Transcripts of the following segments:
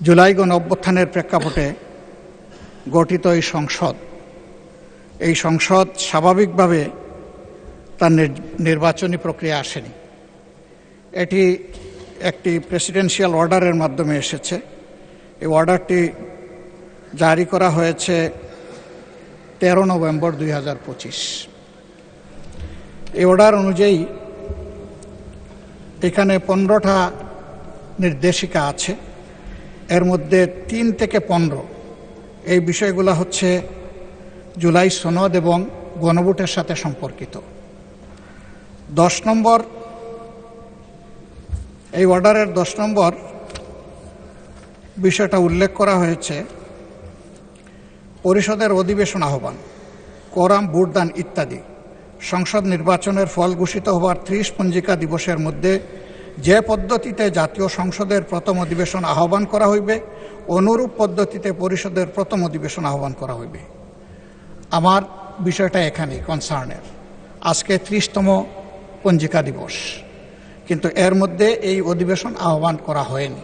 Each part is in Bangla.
জুলাই গণ অভ্যুত্থানের প্রেক্ষাপটে গঠিত এই সংসদ স্বাভাবিকভাবে তার নির্বাচনী প্রক্রিয়া আসেনি। এটি একটি প্রেসিডেন্সিয়াল অর্ডারের মাধ্যমে এসেছে। এই অর্ডারটি জারি করা হয়েছে 13 নভেম্বর 2025। এই অর্ডার অনুযায়ী এখানে 15টা নির্দেশিকা আছে। এর মধ্যে 3 থেকে 15 এই বিষয়গুলো হচ্ছে জুলাই সনদ এবং গণভোটের সাথে সম্পর্কিত। 10 নম্বর এই অর্ডারের 10 নম্বর বিষয়টা উল্লেখ করা হয়েছে পরিষদের অধিবেশন আহ্বান, কোরাম, ভোটদান ইত্যাদি সংসদ নির্বাচনের ফল ঘোষিত হওয়ার 30 পঞ্জিকা দিবসের মধ্যে যে পদ্ধতিতে জাতীয় সংসদের প্রথম অধিবেশন আহ্বান করা হইবে, অনুরূপ পদ্ধতিতে পরিষদের প্রথম অধিবেশন আহ্বান করা হইবে। আমার বিষয়টা এখানেই কনসার্নের। আজকে 30তম পঞ্জিকা দিবস, কিন্তু এর মধ্যে এই অধিবেশন আহ্বান করা হয়নি।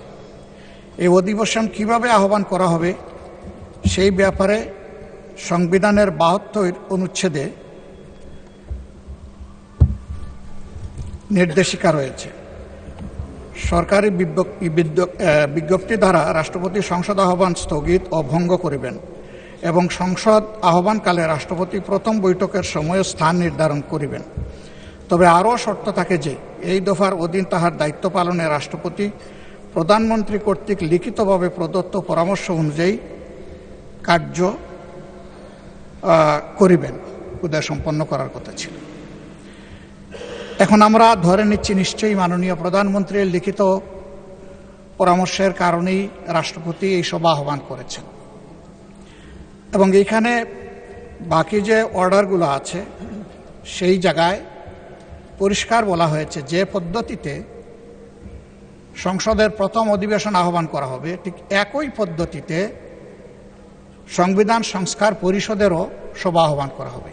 এই অধিবেশন কিভাবে আহ্বান করা হবে সেই ব্যাপারে সংবিধানের 72 অনুচ্ছেদে নির্দেশিকা রয়েছে। সরকারি বিজ্ঞপ্তি দ্বারা রাষ্ট্রপতি সংসদ আহ্বান স্থগিত ও ভঙ্গ করিবেন এবং সংসদ আহ্বানকালে রাষ্ট্রপতি প্রথম বৈঠকের সময় স্থান নির্ধারণ করিবেন। তবে আরও শর্ত থাকে যে এই দফার অধীন তাহার দায়িত্ব পালনে রাষ্ট্রপতি প্রধানমন্ত্রী কর্তৃক লিখিতভাবে প্রদত্ত পরামর্শ অনুযায়ী কার্য করিবেন। উদয় সম্পন্ন করার কথা ছিল। এখন আমরা ধরে নিচ্ছি নিশ্চয়ই মাননীয় প্রধানমন্ত্রীর লিখিত পরামর্শের কারণেই রাষ্ট্রপতি এই সভা আহ্বান করেছেন। এবং এইখানে বাকি যে অর্ডারগুলো আছে সেই জায়গায় পরিষ্কার বলা হয়েছে যে পদ্ধতিতে সংসদের প্রথম অধিবেশন আহ্বান করা হবে ঠিক একই পদ্ধতিতে সংবিধান সংস্কার পরিষদেরও সভা আহ্বান করা হবে।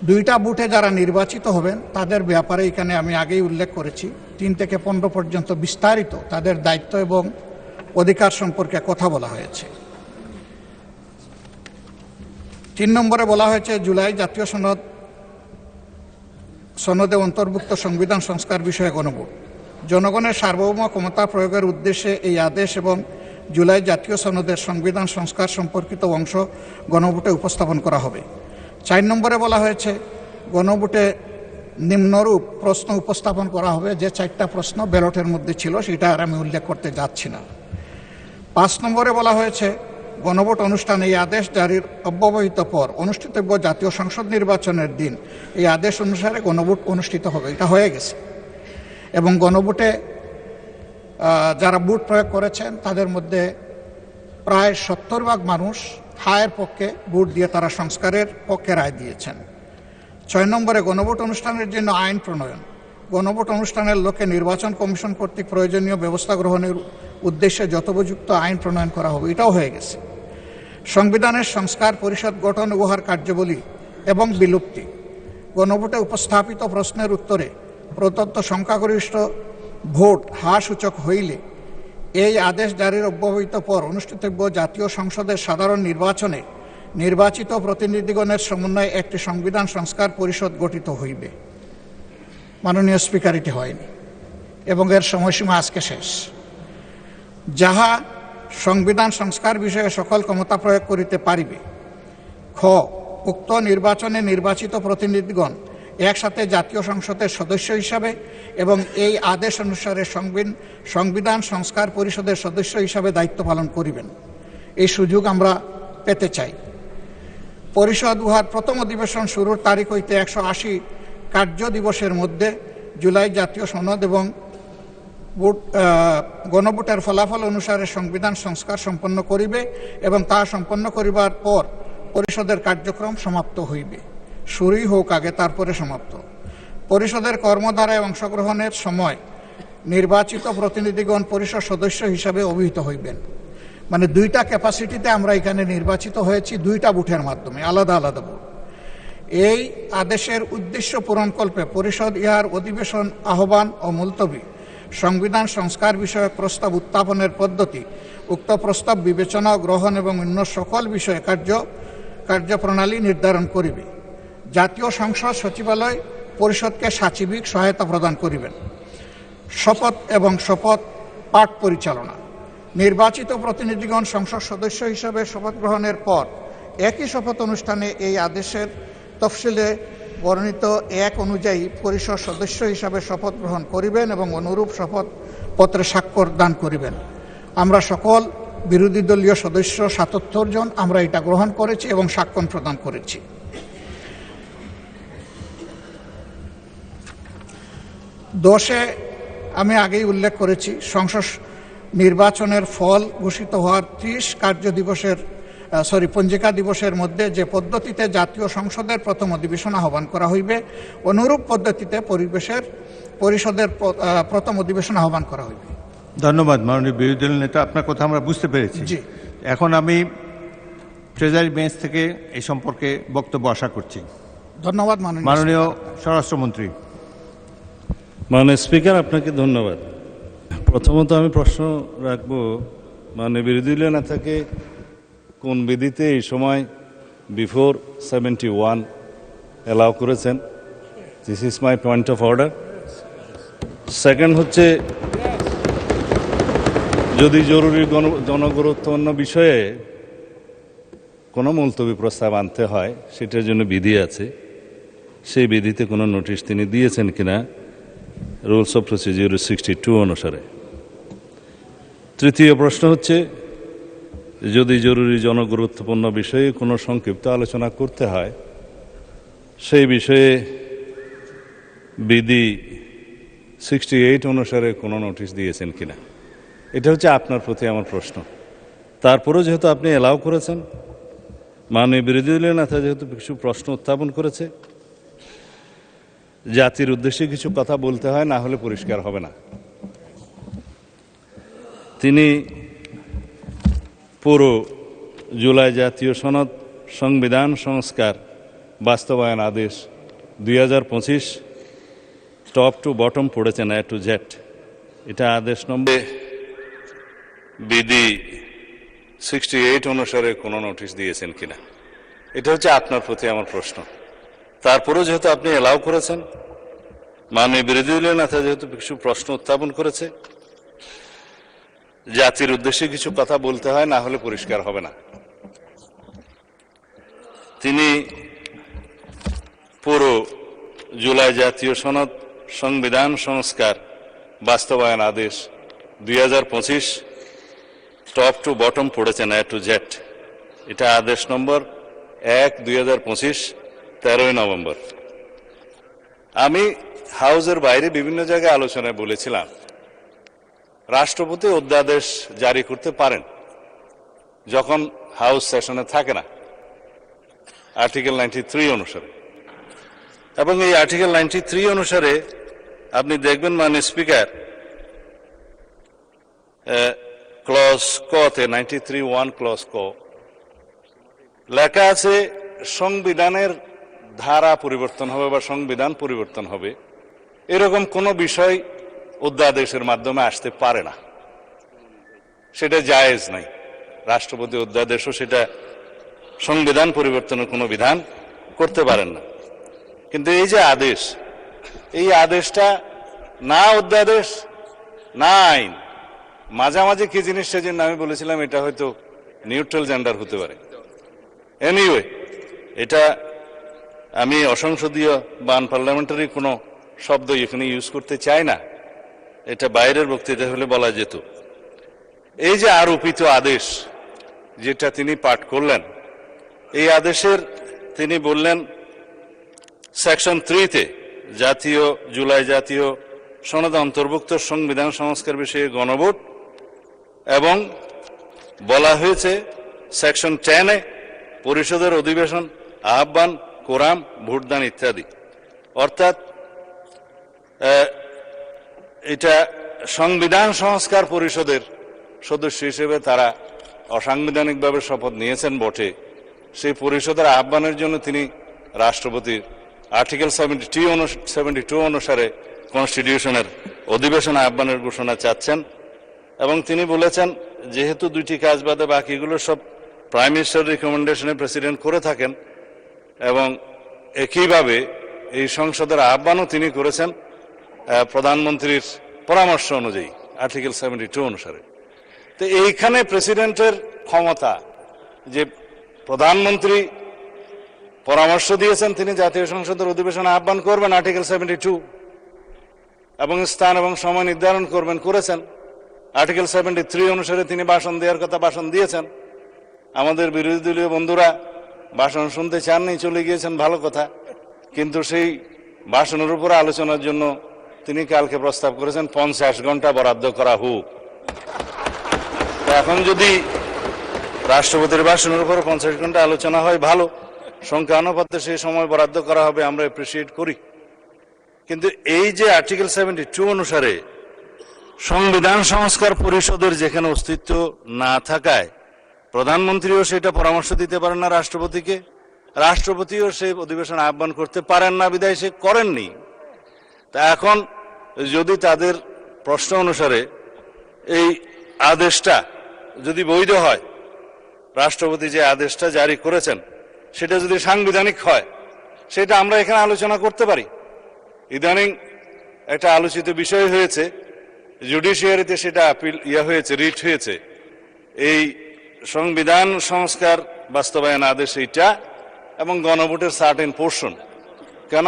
2টা বুথে যারা নির্বাচিত হবেন তাদের ব্যাপারে এখানে আমি আগেই উল্লেখ করেছি। 3 থেকে 15 পর্যন্ত বিস্তারিত তাদের দায়িত্ব এবং অধিকার সম্পর্কে কথা বলা হয়েছে। 3 নম্বরে বলা হয়েছে জুলাই জাতীয় সনদে অন্তর্ভুক্ত সংবিধান সংস্কার বিষয়ে গণভোট। জনগণের সার্বভৌম ক্ষমতা প্রয়োগের উদ্দেশ্যে এই আদেশ এবং জুলাই জাতীয় সনদের সংবিধান সংস্কার সম্পর্কিত অংশ গণভোটে উপস্থাপন করা হবে। 4 নম্বরে বলা হয়েছে গণভোটে নিম্নরূপ প্রশ্ন উপস্থাপন করা হবে। যে 4টা প্রশ্ন ব্যালটের মধ্যে ছিল সেটা আর আমি উল্লেখ করতে যাচ্ছি না। 5 নম্বরে বলা হয়েছে গণভোট অনুষ্ঠানে এই আদেশ জারির অব্যবহিত পর অনুষ্ঠিতব্য জাতীয় সংসদ নির্বাচনের দিন এই আদেশ অনুসারে গণভোট অনুষ্ঠিত হবে। এটা হয়ে গেছে। এবং গণভোটে যারা ভোট প্রয়োগ করেছেন তাদের মধ্যে প্রায় 70% মানুষ হায়ের পক্ষে ভোট দিয়ে তারা সংস্কারের পক্ষে রায় দিয়েছেন। 6 নম্বরে গণভোট অনুষ্ঠানের জন্য আইন প্রণয়ন। গণভোট অনুষ্ঠানের লক্ষ্যে নির্বাচন কমিশন কর্তৃক প্রয়োজনীয় ব্যবস্থা গ্রহণের উদ্দেশ্যে যথোপযুক্ত আইন প্রণয়ন করা হবে। এটাও হয়ে গেছে। সংবিধানের সংস্কার পরিষদ গঠন, উহার কার্যাবলী এবং বিলুপ্তি। গণভোটে উপস্থাপিত প্রশ্নের উত্তরে প্রদত্ত সংখ্যাগরিষ্ঠ ভোট সূচক হইলে এই আদেশ জারির অব্যবহিত পর অনুষ্ঠিতব্য জাতীয় সংসদের সাধারণ নির্বাচনে নির্বাচিত প্রতিনিধিগণের সমন্বয়ে একটি সংবিধান সংস্কার পরিষদ গঠিত হইবে। মাননীয় স্পিকার, এটি হয়নি এবং এর সময়সীমা আজকে শেষ। যাহা সংবিধান সংস্কার বিষয়ে সকল ক্ষমতা প্রয়োগ করিতে পারিবে। খ, উক্ত নির্বাচনে নির্বাচিত প্রতিনিধিগণ একসাথে জাতীয় সংসদের সদস্য হিসাবে এবং এই আদেশ অনুসারে সংবিধান সংস্কার পরিষদের সদস্য হিসাবে দায়িত্ব পালন করিবেন। এই সুযোগ আমরা পেতে চাই। পরিষদ উহার প্রথম অধিবেশন শুরুর তারিখ হইতে 180 কার্য দিবসের মধ্যে জুলাই জাতীয় সনদ এবং গণভোটের ফলাফল অনুসারে সংবিধান সংস্কার সম্পন্ন করিবে এবং তা সম্পন্ন করিবার পর পরিষদের কার্যক্রম সমাপ্ত হইবে। শুরুই হোক আগে, তারপরে সমাপ্ত। পরিষদের কর্মধারায় অংশগ্রহণের সময় নির্বাচিত প্রতিনিধিগণ পরিষদ সদস্য হিসাবে অভিহিত হইবেন। মানে 2টা ক্যাপাসিটিতে আমরা এখানে নির্বাচিত হয়েছি, 2টা বুথের মাধ্যমে, আলাদা আলাদা বুথ। এই আদেশের উদ্দেশ্য পূরণকল্পে পরিষদ ইহার অধিবেশন আহ্বান ও মুলতবি সংবিধান সংস্কার বিষয়ক প্রস্তাব উত্থাপনের পদ্ধতি, উক্ত প্রস্তাব বিবেচনা গ্রহণ এবং অন্য সকল বিষয়ে কার্যপ্রণালী নির্ধারণ করিবে। জাতীয় সংসদ সচিবালয় পরিষদকে সাচিবিক সহায়তা প্রদান করিবেন। শপথ এবং শপথ পাঠ পরিচালনা। নির্বাচিত প্রতিনিধিগণ সংসদ সদস্য হিসেবে শপথ গ্রহণের পর একই শপথ অনুষ্ঠানে এই আদেশের তফসিলে বর্ণিত এক অনুযায়ী পরিষদ সদস্য হিসাবে শপথ গ্রহণ করিবেন এবং অনুরূপ শপথ পত্রে স্বাক্ষর দান করিবেন। আমরা সকল বিরোধী দলীয় সদস্য ৭৭ জন আমরা এটা গ্রহণ করেছি এবং স্বাক্ষর প্রদান করেছি। দশে আমি আগেই উল্লেখ করেছি, সংসদ নির্বাচনের ফল ঘোষিত হওয়ার 30 পঞ্জিকা দিবসের মধ্যে যে পদ্ধতিতে জাতীয় সংসদের প্রথম অধিবেশন আহ্বান করা হইবে, অনুরূপ পদ্ধতিতে পরিষদের প্রথম অধিবেশন আহ্বান করা হইবে। ধন্যবাদ মাননীয় বিরোধী দল নেতা, আপনার কথা আমরা বুঝতে পেরেছি। জি, এখন আমি ট্রেজারি বেঞ্চ থেকে এই সম্পর্কে বক্তব্য আশা করছি। ধন্যবাদ মাননীয় স্বরাষ্ট্রমন্ত্রী। মাননীয় স্পিকার, আপনাকে ধন্যবাদ। প্রথমত আমি প্রশ্ন রাখব, মাননীয় বিরোধী দলীয় নেতাকে কোন বিধিতে এই সময় বিফোর 71 অ্যালাউ করেছেন? This is my point of order. Second হচ্ছে, যদি জরুরি জনগুরুত্বপূর্ণ বিষয়ে কোনো মুলতবি প্রস্তাব আনতে হয়, সেটার জন্য বিধি আছে, সেই বিধিতে কোনো নোটিশ তিনি দিয়েছেন কিনা রুলস অফ প্রসিডিউর 62 অনুসারে। তৃতীয় প্রশ্ন হচ্ছে, যদি জরুরি জনগুরুত্বপূর্ণ বিষয়ে কোনো সংক্ষিপ্ত আলোচনা করতে হয়, সেই বিষয়ে বিধি 68 অনুসারে কোনো নোটিশ দিয়েছেন কিনা, এটা হচ্ছে আপনার প্রতি আমার প্রশ্ন। তারপরেও যেহেতু আপনি অ্যালাউ করেছেন, মাননীয় বিরোধী দলীয় নেতা যেহেতু কিছু প্রশ্ন উত্থাপন করেছে, জাতির উদ্দেশ্যে কিছু কথা বলতে হয়, না হলে পরিষ্কার হবে না। তিনি পুরো জুলাই জাতীয় সনদ সংবিধান সংস্কার বাস্তবায়ন আদেশ 2025 টপ টু বটম পড়েছেন, এ টু জেড। এটা আদেশ নম্বর বিধি 68 অনুসারে কোনো নোটিশ দিয়েছেন কিনা, এটা হচ্ছে আপনার প্রতি আমার প্রশ্ন। তারপরেও যেহেতু আপনি অ্যালাউ করেছেন, মাননীয় বিরোধী দলীয় নেতা যেহেতু কিছু প্রশ্ন উত্থাপন করেছে, জাতির উদ্দেশ্যে কিছু কথা বলতে হয়, না হলে পরিষ্কার হবে না। তিনি পুরো জুলাই জাতীয় সনদ সংবিধান সংস্কার বাস্তবায়ন আদেশ 2025 টপ টু বটম পড়েছেন, এ টু জেড। এটা আদেশ নম্বর 1/2025 13 নভেম্বর। আমি হাউসের বাইরে বিভিন্ন জায়গায় আলোচনায় বলেছিলাম, রাষ্ট্রপতি অধ্যাদেশ জারি করতে পারেন যখন হাউস সেশনে থাকে না, আর্টিকেল 93 অনুসারে। এবং এই আর্টিকেল 93 অনুসারে আপনি দেখবেন, মাননীয় স্পিকার, ক্লজ কতে 93(1) ক্লজ ক লেখা আছে, সংবিধানের ধারা পরিবর্তন হবে বা সংবিধান পরিবর্তন হবে, এরকম কোনো বিষয় অধ্যাদেশের মাধ্যমে আসতে পারে না, সেটা জায়েজ নাই। রাষ্ট্রপতি অধ্যাদেশও সেটা সংবিধান পরিবর্তনের কোনো বিধান করতে পারেন না। কিন্তু এই যে আদেশ, এই আদেশটা না অধ্যাদেশ না আইন, মাঝামাঝি কি জিনিস, সেজন্য আমি বলেছিলাম এটা হয়তো নিউট্রাল জেন্ডার হতে পারে। এনিওয়ে, এটা আমি অসংসদীয় বা আনপার্লামেন্টারি কোনো শব্দ এখানে ইউজ করতে চাই না, এটা বাইরের বক্তৃতা হলে বলা যেত। এই যে আরোপিত আদেশ যেটা তিনি পাঠ করলেন, এই আদেশের তিনি বললেন সেকশন 3-তে জুলাই জাতীয় সনদে অন্তর্ভুক্ত সংবিধান সংস্কার বিষয়ে গণভোট, এবং বলা হয়েছে সেকশন 10-এ পরিষদের অধিবেশন আহ্বান, কোরাম, ভোটদান ইত্যাদি। অর্থাৎ এটা সংবিধান সংস্কার পরিষদের সদস্য হিসেবে তারা অসাংবিধানিকভাবে শপথ নিয়েছেন বটে, সেই পরিষদের আহ্বানের জন্য তিনি রাষ্ট্রপতির আর্টিকেল 72 অনুসারে কনস্টিটিউশনের অধিবেশন আহ্বানের ঘোষণা চাচ্ছেন এবং তিনি বলেছেন যেহেতু দুইটি কাজ বাদে বাকিগুলো সব প্রাইম মিনিস্টার রিকমেন্ডেশনে প্রেসিডেন্ট করে থাকেন এবং একইভাবে এই সংসদের আহ্বানও তিনি করেছেন প্রধানমন্ত্রীর পরামর্শ অনুযায়ী আর্টিকেল 72 অনুসারে। তো এইখানে প্রেসিডেন্টের ক্ষমতা যে প্রধানমন্ত্রী পরামর্শ দিয়েছেন তিনি জাতীয় সংসদের অধিবেশন আহ্বান করবেন আর্টিকেল 72 এবং স্থান এবং সময় নির্ধারণ করবেন করেছেন। আর্টিকেল 73 অনুসারে তিনি ভাষণ দেওয়ার কথা ভাষণ দিয়েছেন। আমাদের বিরোধী দলীয় বন্ধুরা ভাষণ শুনতে চাননি, চলে গিয়েছেন, ভালো কথা, কিন্তু সেই ভাষণের উপর আলোচনার জন্য তিনি কালকে প্রস্তাব করেছেন 50 ঘন্টা বরাদ্দ করা হোক। এখন যদি রাষ্ট্রপতির ভাষণের উপর 50 ঘন্টা আলোচনা হয় ভালো, সংখ্যা অনুপাতে সেই সময় বরাদ্দ করা হবে, আমরা অ্যাপ্রিসিয়েট করি। কিন্তু এই যে আর্টিকেল 72 অনুসারে সংবিধান সংস্কার পরিষদের যেখানে অস্তিত্ব না থাকায় প্রধানমন্ত্রীও সেটা পরামর্শ দিতে পারেন না রাষ্ট্রপতিকে, রাষ্ট্রপতিও সেই অধিবেশন আহ্বান করতে পারেন না, বিধায় সে করেননি। তা এখন যদি তাদের প্রশ্ন অনুসারে এই আদেশটা যদি বৈধ হয়, রাষ্ট্রপতি যে আদেশটা জারি করেছেন সেটা যদি সাংবিধানিক হয়, সেটা আমরা এখানে আলোচনা করতে পারি। ইদানিং একটা আলোচিত বিষয় হয়েছে, জুডিশিয়ারিতে সেটা আপিল হয়েছে, রিট হয়েছে, এই সংবিধান সংস্কার বাস্তবায়ন আদেশ এইটা এবং গণভোটের সার্টেন পোর্শন কেন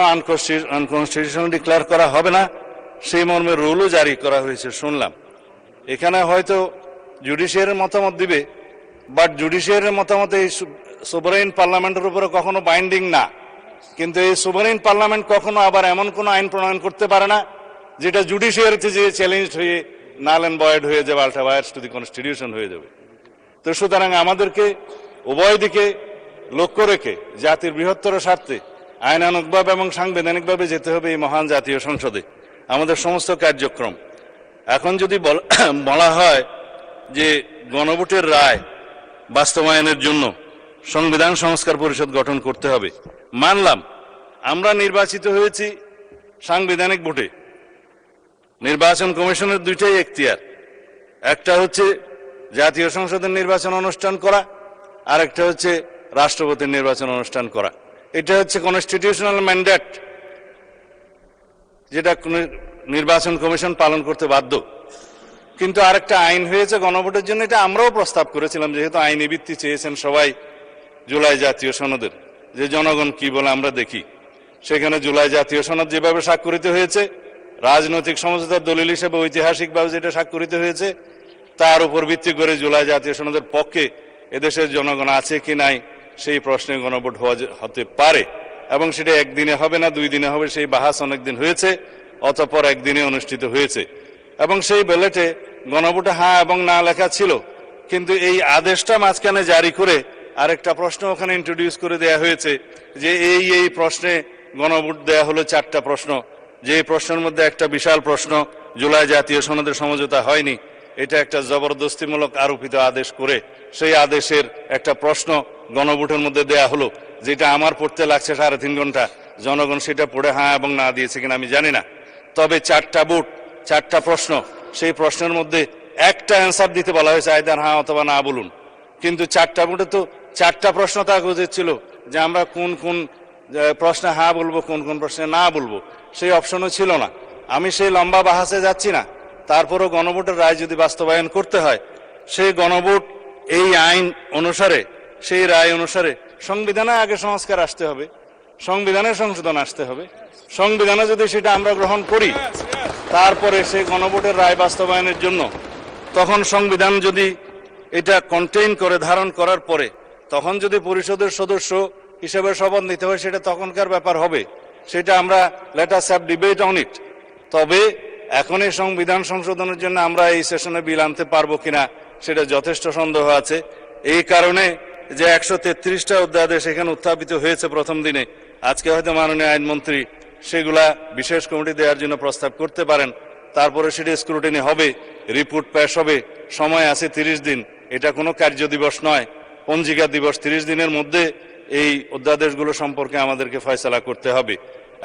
আনকনস্টিটিউশনাল ডিক্লেয়ার করা হবে না সেই মর্মে রুলও জারি করা হয়েছে শুনলাম। এখানে হয়তো জুডিশিয়ারির মতামত দিবে, বাট জুডিশিয়ারির মতামত এই সোভারেইন পার্লামেন্টের উপরে কখনো বাইন্ডিং না। কিন্তু এই সোভারেইন পার্লামেন্ট কখনো আবার এমন কোনো আইন প্রণয়ন করতে পারে না যেটা জুডিশিয়ারিতে যে চ্যালেঞ্জ হয়ে নাল অ্যান্ড ভয়েড হয়ে যাবে, ultra violence to the constitution হয়ে যাবে। তো সুতরাং আমাদেরকে উভয় দিকে লক্ষ্য রেখে জাতির বৃহত্তর স্বার্থে আইনানুগভাবে এবং সাংবিধানিকভাবে যেতে হবে এই মহান জাতীয় সংসদে আমাদের সমস্ত কার্যক্রম। এখন যদি বলা হয় যে গণভোটের রায় বাস্তবায়নের জন্য সংবিধান সংস্কার পরিষদ গঠন করতে হবে, মানলাম আমরা নির্বাচিত হয়েছি সাংবিধানিক ভোটে। নির্বাচন কমিশনের দুইটাই এখতিয়ার, একটা হচ্ছে জাতীয় সংসদের নির্বাচন অনুষ্ঠান করা, আর একটা হচ্ছে রাষ্ট্রপতির নির্বাচন অনুষ্ঠান করা। এটা হচ্ছে কনস্টিটিউশনাল ম্যান্ডেট, যেটা নির্বাচন কমিশন পালন করতে বাধ্য। কিন্তু আরেকটা আইন হয়েছে গণভোটের জন্য, এটা আমরাও প্রস্তাব করেছিলাম, যেহেতু আইনি ভিত্তি চেয়েছেন সবাই জুলাই জাতীয় সনদের, যে জনগণ কি বলে আমরা দেখি। সেখানে জুলাই জাতীয় সনদ যেভাবে স্বাক্ষরিত হয়েছে, রাজনৈতিক সমঝোতার দলিল হিসেবে ঐতিহাসিকভাবে যেটা স্বাক্ষরিত হয়েছে, তার উপর ভিত্তি করে জুলাই জাতীয় সনদের পক্ষে এদেশের জনগণ আছে কি নাই সেই প্রশ্নে গণভোট হতে পারে, এবং সেটা একদিনে হবে না, 2 দিনে হবে, সেই বাহাস অনেকদিন হয়েছে, অতঃপর একদিনে অনুষ্ঠিত হয়েছে। এবং সেই ব্যালটে গণভোটে হ্যাঁ এবং না লেখা ছিল, কিন্তু এই আদেশটা মাঝখানে জারি করে আরেকটা প্রশ্ন ওখানে ইন্ট্রোডিউস করে দেয়া হয়েছে যে এই প্রশ্নে গণভোট দেয়া হলো 4টা প্রশ্ন, যে প্রশ্নের মধ্যে একটা বিশাল প্রশ্ন জুলাই জাতীয় সনদের সমঝোতা হয়নি, এটা একটা জবরদস্তিমূলক আরোপিত আদেশ করে সেই আদেশের একটা প্রশ্ন গণভোটের মধ্যে দেয়া হলো, যেটা আমার পড়তে লাগছে 3.5 ঘন্টা। জনগণ সেটা পড়ে হ্যাঁ এবং না দিয়েছে কিনা আমি জানি না, তবে 4টা ভোট 4টা প্রশ্ন, সেই প্রশ্নের মধ্যে একটা অ্যান্সার দিতে বলা হয়েছে, আইদার হ্যাঁ অথবা না বলুন। কিন্তু 4টা ভোটে তো 4টা প্রশ্ন থাকা উচিত ছিল যে আমরা কোন কোন প্রশ্নে হ্যাঁ বলবো, কোন কোন প্রশ্নে না বলবো, সেই অপশনও ছিল না। আমি সেই লম্বা বাহাসে যাচ্ছি না, তারপরও গণভোটের রায় যদি বাস্তবায়ন করতে হয়, সেই গণভোট এই আইন অনুসারে, সেই রায় অনুসারে সংবিধানে আগে সংস্কার আসতে হবে, সংবিধানের সংশোধন আসতে হবে। সংবিধানে যদি সেটা আমরা গ্রহণ করি, তারপরে সেই গণভোটের রায় বাস্তবায়নের জন্য তখন সংবিধান যদি এটা কন্টেইন করে, ধারণ করার পরে তখন যদি পরিষদের সদস্য হিসেবে শপথ নিতে হয়, সেটা তখনকার ব্যাপার হবে, সেটা আমরা let us have debate on it. তবে এখন এই সংবিধান সংশোধনের জন্য আমরা এই সেশনে বিল আনতে পারবো কিনা সেটা যথেষ্ট সন্দেহ আছে। এই কারণে যে 133টা অধ্যাদেশ এখানে উত্থাপিত হয়েছে প্রথম দিনে, আজকে হয়তো মাননীয় আইনমন্ত্রী সেগুলা বিশেষ কমিটি দেওয়ার জন্য প্রস্তাব করতে পারেন, তারপরে সেটা স্ক্রুটিনি হবে, রিপোর্ট পেশ হবে, সময় আছে 30 দিন। এটা কোনো কার্য দিবস নয়, পঞ্জিকা দিবস। 30 দিনের মধ্যে এই অধ্যাদেশগুলো সম্পর্কে আমাদেরকে ফয়সালা করতে হবে।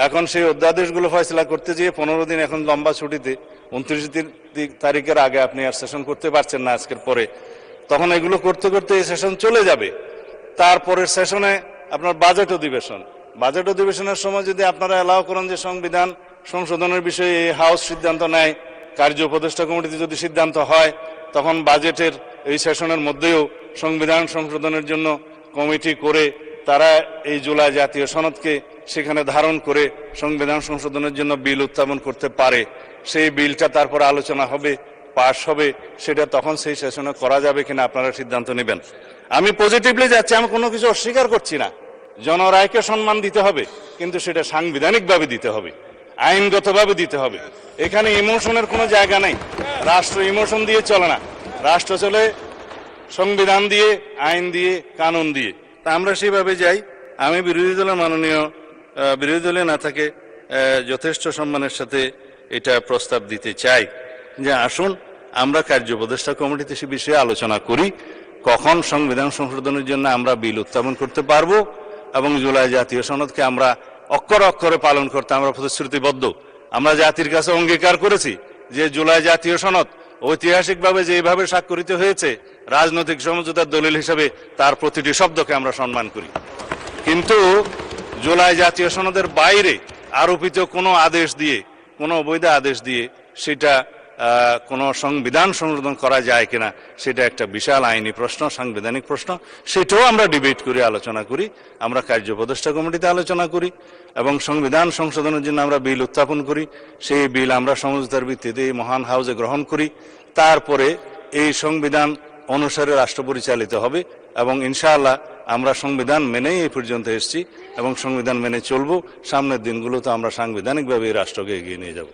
এখন সেই অধ্যাদেশগুলো ফয়সালা করতে গিয়ে 15 দিন এখন লম্বা ছুটিতে 29 তারিখের আগে আপনি আর সেশন করতে পারছেন না আজকের পরে, তখন এগুলো করতে করতে এই সেশন চলে যাবে। তারপরের সেশনে আপনার বাজেট অধিবেশনের সময় যদি আপনারা অ্যালাউ করেন যে সংবিধান সংশোধনের বিষয়ে এই হাউস সিদ্ধান্ত নেয়, কার্য উপদেষ্টা কমিটিতে যদি সিদ্ধান্ত হয়, তখন বাজেটের এই সেশনের মধ্যেও সংবিধান সংশোধনের জন্য কমিটি করে তারা এই জুলাই জাতীয় সনদকে সেখানে ধারণ করে সংবিধান সংশোধনের জন্য বিল উত্থাপন করতে পারে। সেই বিলটা তারপর আলোচনা হবে, পাশ হবে, সেটা তখন সেই সেশনে করা যাবে কিনা আপনারা সিদ্ধান্ত নেবেন। আমি পজিটিভলি যাচ্ছি, আমি কোনো কিছু অস্বীকার করছি না। জনরায়কে সম্মান দিতে হবে, কিন্তু সেটা সাংবিধানিকভাবে দিতে হবে, আইনগতভাবে দিতে হবে। এখানে ইমোশনের কোনো জায়গা নেই। রাষ্ট্র ইমোশন দিয়ে চলে না, রাষ্ট্র চলে সংবিধান দিয়ে, আইন দিয়ে, কানুন দিয়ে। তা আমরা সেইভাবে যাই। আমি বিরোধী দলের নেতাকে যথেষ্ট সম্মানের সাথে এটা প্রস্তাব দিতে চাই যে আসুন আমরা কার্য উপদেষ্টা কমিটিতে সে বিষয়ে আলোচনা করি, কখন সংবিধান সংশোধনের জন্য আমরা বিল উত্থাপন করতে পারবো এবং জুলাই জাতীয় সনদকে আমরা অক্ষরে অক্ষরে পালন করতে আমরা প্রতিশ্রুতিবদ্ধ। আমরা জাতির কাছে অঙ্গীকার করেছি যে জুলাই জাতীয় সনদ ঐতিহাসিকভাবে যেভাবে স্বাক্ষরিত হয়েছে, রাজনৈতিক সমঝোতার দলিল হিসেবে তার প্রতিটি শব্দকে আমরা সম্মান করি। কিন্তু জুলাই জাতীয় সনদের বাইরে আরোপিত কোনো আদেশ দিয়ে, কোনো অবৈধ আদেশ দিয়ে সেটা কোনো সংবিধান সংশোধন করা যায় কিনা, সেটা একটা বিশাল আইনি প্রশ্ন, সাংবিধানিক প্রশ্ন। সেটাও আমরা ডিবেট করি, আলোচনা করি, আমরা কার্য উপদেষ্টা কমিটিতে আলোচনা করি এবং সংবিধান সংশোধনের জন্য আমরা বিল উত্থাপন করি। সেই বিল আমরা সমঝোতার ভিত্তিতে এই মহান হাউসে গ্রহণ করি। তারপরে এই সংবিধান অনুসারে রাষ্ট্র পরিচালিত হবে এবং ইনশাআল্লাহ আমরা সংবিধান মেনেই এই পর্যন্ত এসেছি এবং সংবিধান মেনে চলবো। সামনের দিনগুলোতে আমরা সাংবিধানিকভাবে এই রাষ্ট্রকে এগিয়ে নিয়ে যাব।